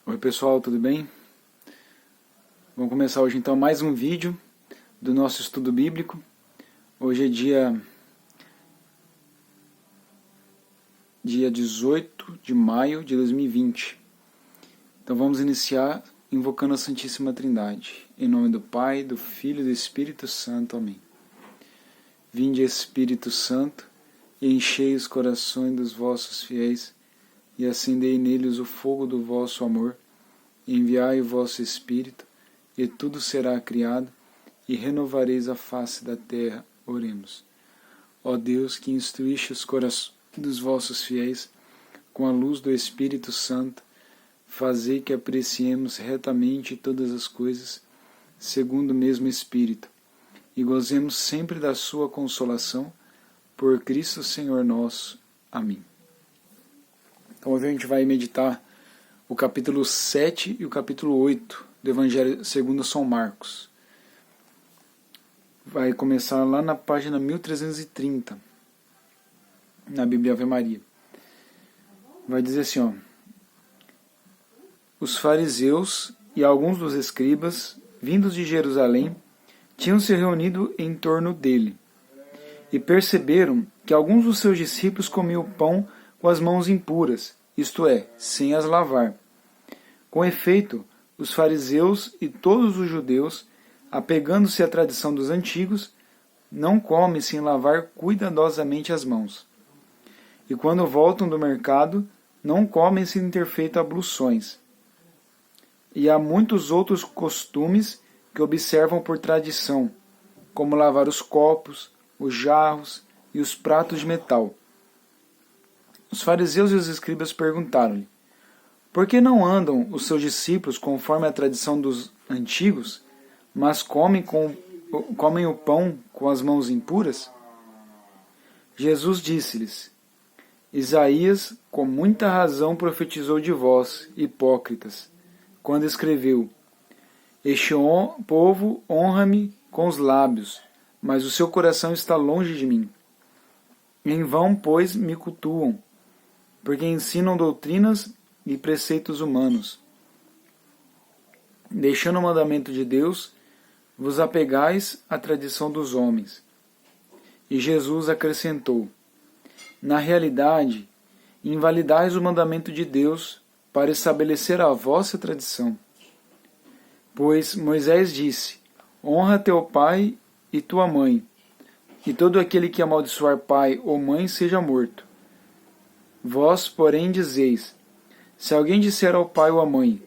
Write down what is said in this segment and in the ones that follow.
Oi pessoal, tudo bem? Vamos começar hoje então mais um vídeo do nosso estudo bíblico. Hoje é dia 18 de maio de 2020. Então vamos iniciar invocando a Santíssima Trindade. Em nome do Pai, do Filho e do Espírito Santo. Amém. Vinde Espírito Santo e enchei os corações dos vossos fiéis e acendei neles o fogo do vosso amor. Enviai o vosso Espírito, e tudo será criado, e renovareis a face da terra. Oremos. Ó Deus, que instruíste os corações dos vossos fiéis, com a luz do Espírito Santo, fazei que apreciemos retamente todas as coisas, segundo o mesmo Espírito, e gozemos sempre da sua consolação, por Cristo Senhor nosso. Amém. Então hoje a gente vai meditar o capítulo 7 e o capítulo 8 do Evangelho segundo São Marcos. Vai começar lá na página 1330, na Bíblia Ave Maria. Vai dizer assim, ó: os fariseus e alguns dos escribas, vindos de Jerusalém, tinham se reunido em torno dele, e perceberam que alguns dos seus discípulos comiam pão com as mãos impuras, isto é, sem as lavar. Com efeito, os fariseus e todos os judeus, apegando-se à tradição dos antigos, não comem sem lavar cuidadosamente as mãos. E quando voltam do mercado, não comem sem ter feito abluções. E há muitos outros costumes que observam por tradição, como lavar os copos, os jarros e os pratos de metal. Os fariseus e os escribas perguntaram-lhe: por que não andam os seus discípulos conforme a tradição dos antigos, mas comem o pão com as mãos impuras? Jesus disse-lhes: Isaías com muita razão profetizou de vós, hipócritas, quando escreveu: este povo honra-me com os lábios, mas o seu coração está longe de mim. Em vão, pois, me cultuam, porque ensinam doutrinas e preceitos humanos. Deixando o mandamento de Deus, vos apegais à tradição dos homens. E Jesus acrescentou: na realidade, invalidais o mandamento de Deus para estabelecer a vossa tradição. Pois Moisés disse: honra teu pai e tua mãe, e todo aquele que amaldiçoar pai ou mãe seja morto. Vós, porém, dizeis: se alguém disser ao pai ou à mãe,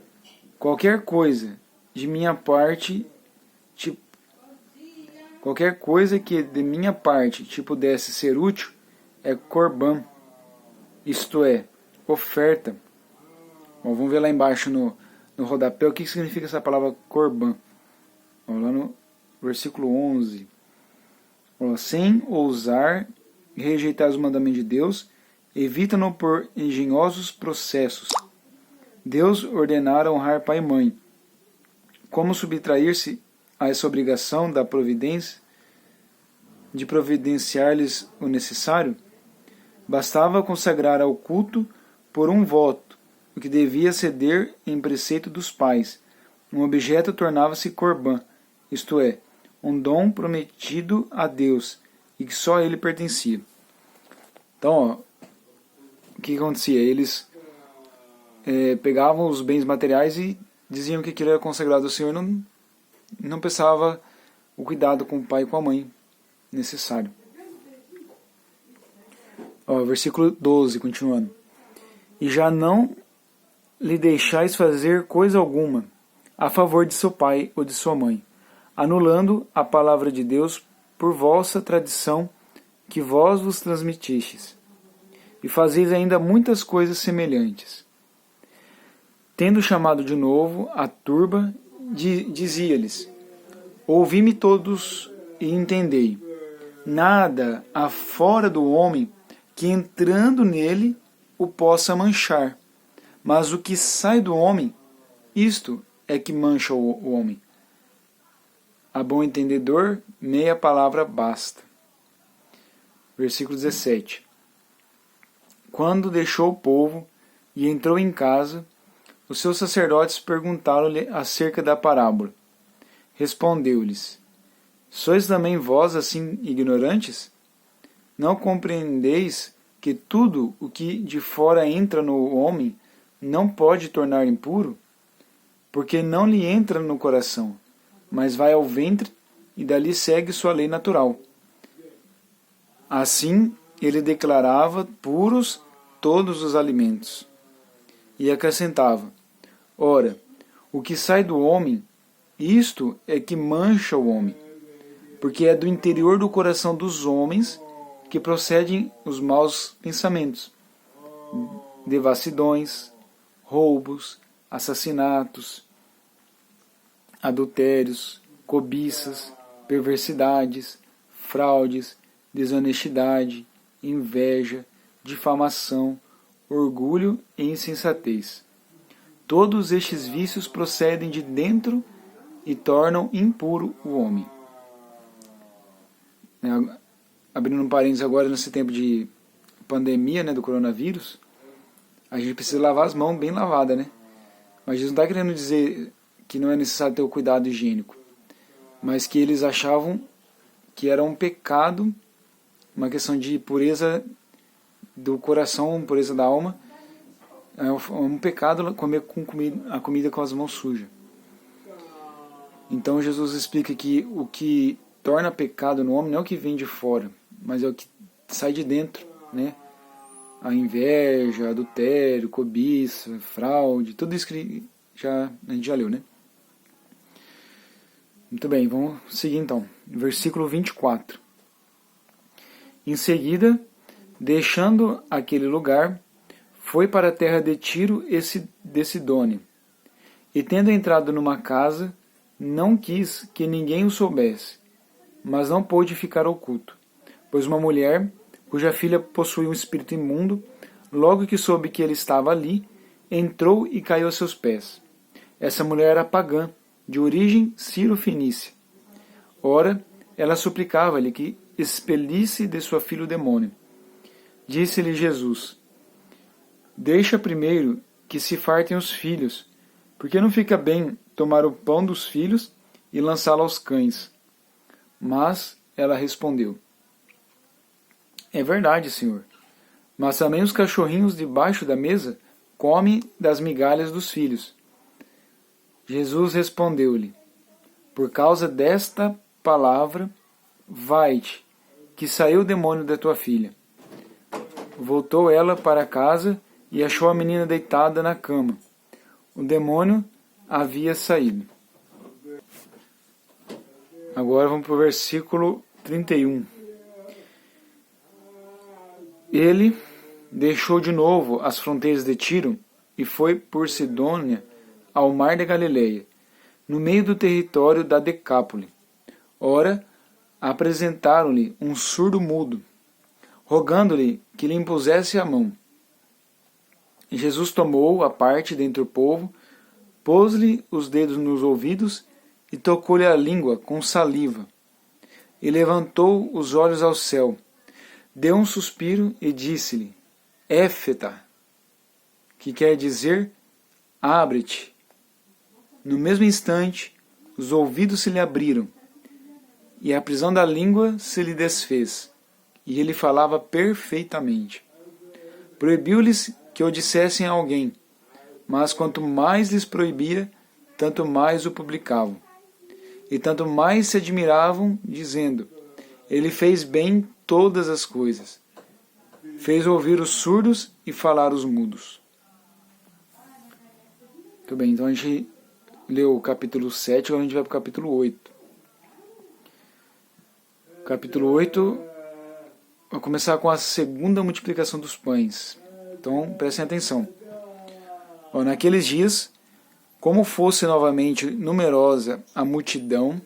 qualquer coisa de minha parte, qualquer coisa que de minha parte te pudesse ser útil, é corban, isto é, oferta. Bom, vamos ver lá embaixo no rodapé o que significa essa palavra corban. Vamos lá no versículo 11. Sem ousar rejeitar os mandamentos de Deus, evita-no por engenhosos processos. Deus ordenara honrar pai e mãe. Como subtrair-se a essa obrigação da providência, de providenciar-lhes o necessário? Bastava consagrar ao culto por um voto, o que devia ceder em preceito dos pais. Um objeto tornava-se corban, isto é, um dom prometido a Deus, e que só a ele pertencia. Então, ó, o que acontecia? Eles pegavam os bens materiais e diziam que aquilo era consagrado ao Senhor, não pensava o cuidado com o pai e com a mãe necessário. Ó, versículo 12, continuando. E já não lhe deixais fazer coisa alguma a favor de seu pai ou de sua mãe, anulando a palavra de Deus por vossa tradição que vós vos transmitistes. E fazeis ainda muitas coisas semelhantes. Tendo chamado de novo a turba, dizia-lhes: ouvi-me todos e entendei. Nada há fora do homem que entrando nele o possa manchar, mas o que sai do homem, isto é que mancha o homem. A bom entendedor, meia palavra basta. Versículo 17. Quando deixou o povo e entrou em casa, os seus sacerdotes perguntaram-lhe acerca da parábola. Respondeu-lhes: Sois também vós assim ignorantes? Não compreendeis que tudo o que de fora entra no homem não pode tornar impuro? Porque não lhe entra no coração, mas vai ao ventre e dali segue sua lei natural. Assim, ele declarava puros todos os alimentos. E acrescentava: Ora, o que sai do homem, isto é que mancha o homem, porque é do interior do coração dos homens que procedem os maus pensamentos, devassidões, roubos, assassinatos, adultérios, cobiças, perversidades, fraudes, desonestidade, inveja, difamação, orgulho e insensatez. Todos estes vícios procedem de dentro e tornam impuro o homem. Abrindo um parênteses agora, nesse tempo de pandemia, do coronavírus, a gente precisa lavar as mãos bem lavadas, né? Mas Jesus não está querendo dizer que não é necessário ter o cuidado higiênico, mas que eles achavam que era um pecado, uma questão de pureza do coração, pureza da alma, é um pecado comer a comida com as mãos sujas. Então Jesus explica que o que torna pecado no homem não é o que vem de fora, mas é o que sai de dentro, né? A inveja, adultério, cobiça, fraude, tudo isso que a gente já leu, né? Muito bem, vamos seguir então. Versículo 24. Em seguida, deixando aquele lugar, foi para a terra de Tiro de Sidônia. E tendo entrado numa casa, não quis que ninguém o soubesse, mas não pôde ficar oculto, pois uma mulher, cuja filha possuía um espírito imundo, logo que soube que ele estava ali, entrou e caiu a seus pés. Essa mulher era pagã, de origem ciro-fenícia. Ora, ela suplicava-lhe que expelisse de sua filha o demônio. Disse-lhe Jesus: Deixa primeiro que se fartem os filhos, porque não fica bem tomar o pão dos filhos e lançá-lo aos cães. Mas ela respondeu: É verdade, Senhor, mas também os cachorrinhos debaixo da mesa comem das migalhas dos filhos. Jesus respondeu-lhe: Por causa desta palavra, vai-te, que saiu o demônio da tua filha. Voltou ela para casa e achou a menina deitada na cama. O demônio havia saído. Agora vamos para o versículo 31. Ele deixou de novo as fronteiras de Tiro e foi por Sidônia ao mar da Galileia, no meio do território da Decápole. Ora, apresentaram-lhe um surdo mudo, rogando-lhe que lhe impusesse a mão. E Jesus tomou a parte dentre o povo, pôs-lhe os dedos nos ouvidos e tocou-lhe a língua com saliva. E levantou os olhos ao céu, deu um suspiro e disse-lhe: Éfeta, que quer dizer, abre-te. No mesmo instante, os ouvidos se lhe abriram, e a prisão da língua se lhe desfez, e ele falava perfeitamente. Proibiu-lhes que o dissessem a alguém, mas quanto mais lhes proibia, tanto mais o publicavam. E tanto mais se admiravam, dizendo: Ele fez bem todas as coisas. Fez ouvir os surdos e falar os mudos. Muito bem, então a gente leu o capítulo 7, agora a gente vai para o capítulo 8. Capítulo 8, vai começar com a segunda multiplicação dos pães. Então, prestem atenção. Naqueles dias, como fosse novamente numerosa a multidão,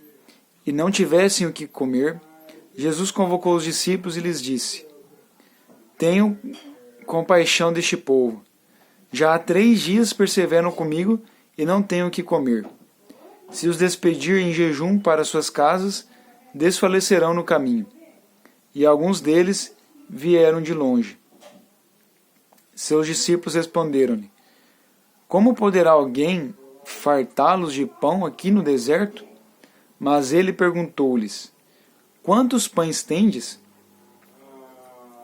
e não tivessem o que comer, Jesus convocou os discípulos e lhes disse: Tenho compaixão deste povo. Já há 3 dias perseveram comigo e não tenho o que comer. Se os despedir em jejum para suas casas, desfalecerão no caminho. E alguns deles vieram de longe. Seus discípulos responderam-lhe: como poderá alguém fartá-los de pão aqui no deserto? Mas ele perguntou-lhes: Quantos pães tendes?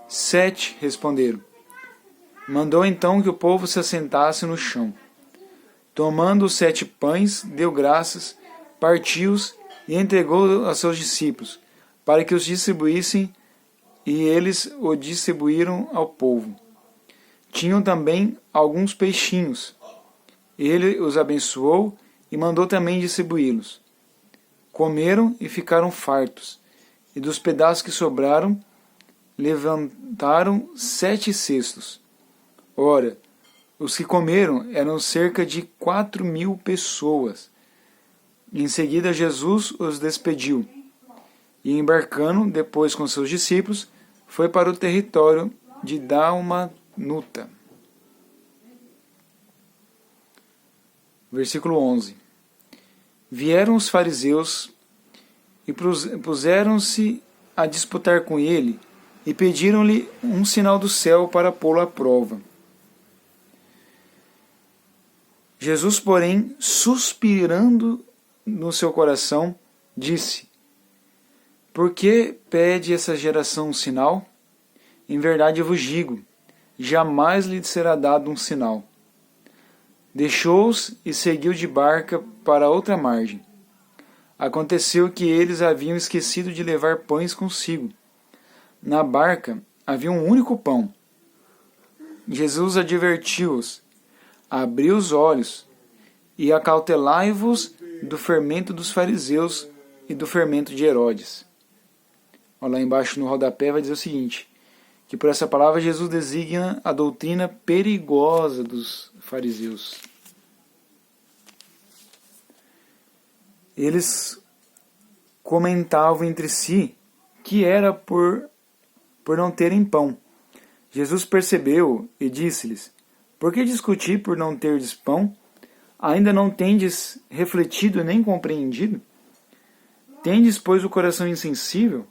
7, responderam. Mandou então que o povo se assentasse no chão. Tomando os 7 pães, deu graças, partiu-os e entregou a seus discípulos, para que os distribuíssem, e eles o distribuíram ao povo. Tinham também alguns peixinhos. Ele os abençoou e mandou também distribuí-los. Comeram e ficaram fartos, e dos pedaços que sobraram, levantaram 7 cestos. Ora, os que comeram eram cerca de 4.000 pessoas. Em seguida, Jesus os despediu, e embarcando, depois com seus discípulos, foi para o território de Dalmanuta. Versículo 11. Vieram os fariseus e puseram-se a disputar com ele, e pediram-lhe um sinal do céu para pô-lo à prova. Jesus, porém, suspirando no seu coração, disse: Por que pede essa geração um sinal? Em verdade eu vos digo, jamais lhe será dado um sinal. Deixou-os e seguiu de barca para outra margem. Aconteceu que eles haviam esquecido de levar pães consigo. Na barca havia um único pão. Jesus advertiu-os: Abri os olhos e acautelai-vos do fermento dos fariseus e do fermento de Herodes. Olha, lá embaixo no rodapé vai dizer o seguinte, que por essa palavra Jesus designa a doutrina perigosa dos fariseus. Eles comentavam entre si que era por não terem pão. Jesus percebeu e disse-lhes: Por que discutir por não terdes pão? Ainda não tendes refletido nem compreendido? Tendes, pois, o coração insensível?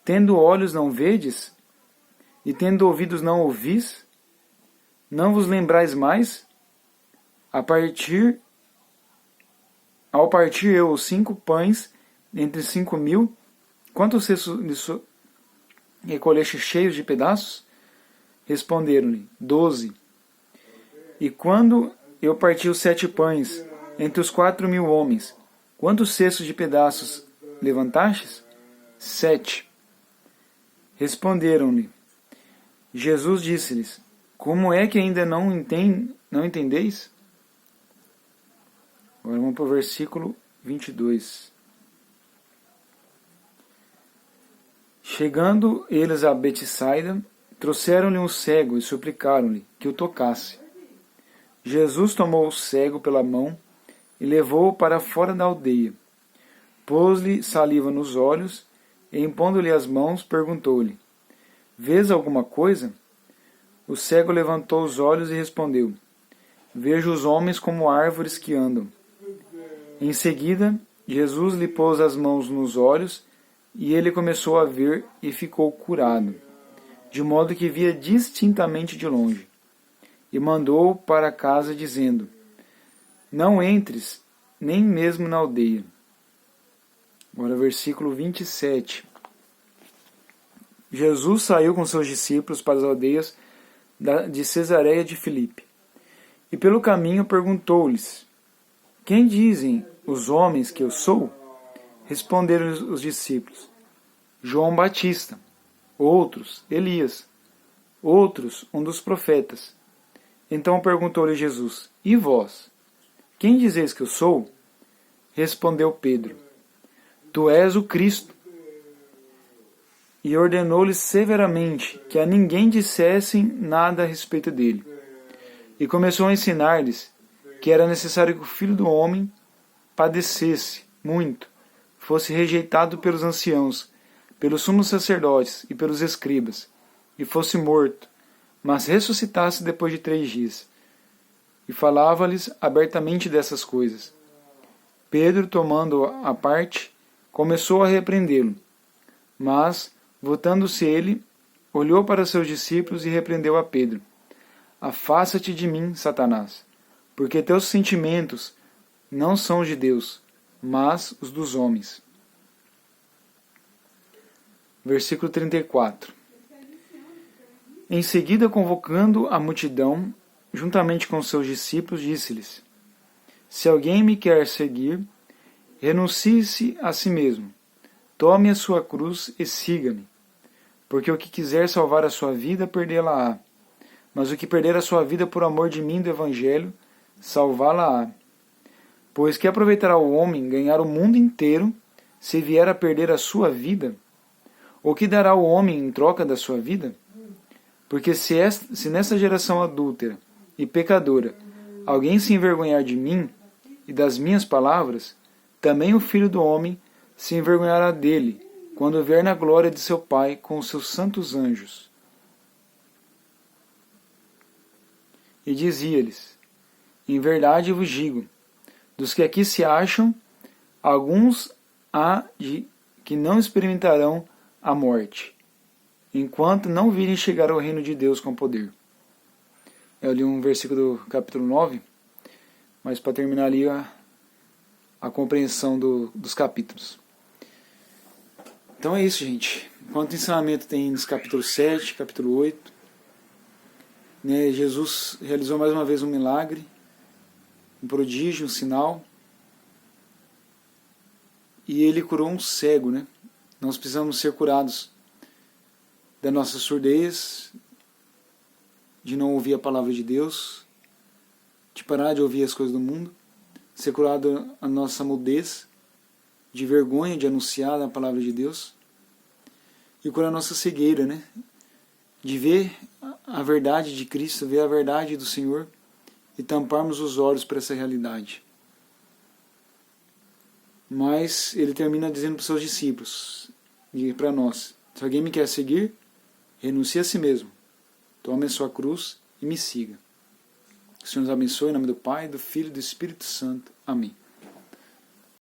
Tendo olhos não vedes? E tendo ouvidos não ouvis? Não vos lembrais mais? Ao partir eu os 5 pães entre 5.000, quantos cestos recolheste cheios de pedaços? Responderam-lhe: 12. E quando eu parti os 7 pães entre os 4.000 homens, quantos cestos de pedaços levantastes? 7. Responderam-lhe. Jesus disse-lhes: Como é que ainda não entendeis? Agora vamos para o versículo 22. Chegando eles a Betsaida, trouxeram-lhe um cego e suplicaram-lhe que o tocasse. Jesus tomou o cego pela mão e levou-o para fora da aldeia. Pôs-lhe saliva nos olhos e, impondo-lhe as mãos, perguntou-lhe: Vês alguma coisa? O cego levantou os olhos e respondeu: Vejo os homens como árvores que andam. Em seguida, Jesus lhe pôs as mãos nos olhos e ele começou a ver e ficou curado, de modo que via distintamente de longe. E mandou-o para casa, dizendo: Não entres, nem mesmo na aldeia. Agora, versículo 27. Jesus saiu com seus discípulos para as aldeias de Cesareia de Filipe. E pelo caminho perguntou-lhes: Quem dizem os homens que eu sou? Responderam os discípulos: João Batista, outros Elias, outros um dos profetas. Então perguntou-lhe Jesus: E vós? Quem dizeis que eu sou? Respondeu Pedro: Tu és o Cristo. E ordenou-lhes severamente que a ninguém dissessem nada a respeito dele. E começou a ensinar-lhes que era necessário que o Filho do Homem padecesse muito, fosse rejeitado pelos anciãos, pelos sumos sacerdotes e pelos escribas, e fosse morto, mas ressuscitasse depois de 3 dias. E falava-lhes abertamente dessas coisas. Pedro, tomando-o à parte, começou a repreendê-lo. Mas, voltando-se ele, olhou para seus discípulos e repreendeu a Pedro. Afasta-te de mim, Satanás, porque teus sentimentos não são os de Deus, mas os dos homens. Versículo 34. Em seguida, convocando a multidão, juntamente com seus discípulos, disse-lhes: Se alguém me quer seguir, renuncie-se a si mesmo, tome a sua cruz e siga-me. Porque o que quiser salvar a sua vida, perdê-la-á. Mas o que perder a sua vida por amor de mim e do Evangelho, salvá-la-á. Pois que aproveitará o homem ganhar o mundo inteiro, se vier a perder a sua vida? Ou que dará o homem em troca da sua vida? Porque se nessa geração adúltera e pecadora alguém se envergonhar de mim e das minhas palavras, também o Filho do Homem se envergonhará dele, quando vier na glória de seu Pai com os seus santos anjos. E dizia-lhes: Em verdade vos digo, dos que aqui se acham, alguns há de que não experimentarão a morte, enquanto não virem chegar ao reino de Deus com poder. Eu li um versículo do capítulo 9, mas para terminar ali a compreensão dos capítulos. Então é isso, gente. Quanto ensinamento tem nos capítulo 7, capítulo 8. Né, Jesus realizou mais uma vez um milagre, um prodígio, um sinal. E ele curou um cego, né? Nós precisamos ser curados da nossa surdez, de não ouvir a palavra de Deus, de parar de ouvir as coisas do mundo, ser curado a nossa mudez, de vergonha de anunciar a palavra de Deus, e curar a nossa cegueira, né? De ver a verdade de Cristo, ver a verdade do Senhor e tamparmos os olhos para essa realidade. Mas ele termina dizendo para os seus discípulos e para nós: se alguém me quer seguir, renuncie a si mesmo, tome a sua cruz e me siga. Que o Senhor nos abençoe em nome do Pai, do Filho e do Espírito Santo. Amém.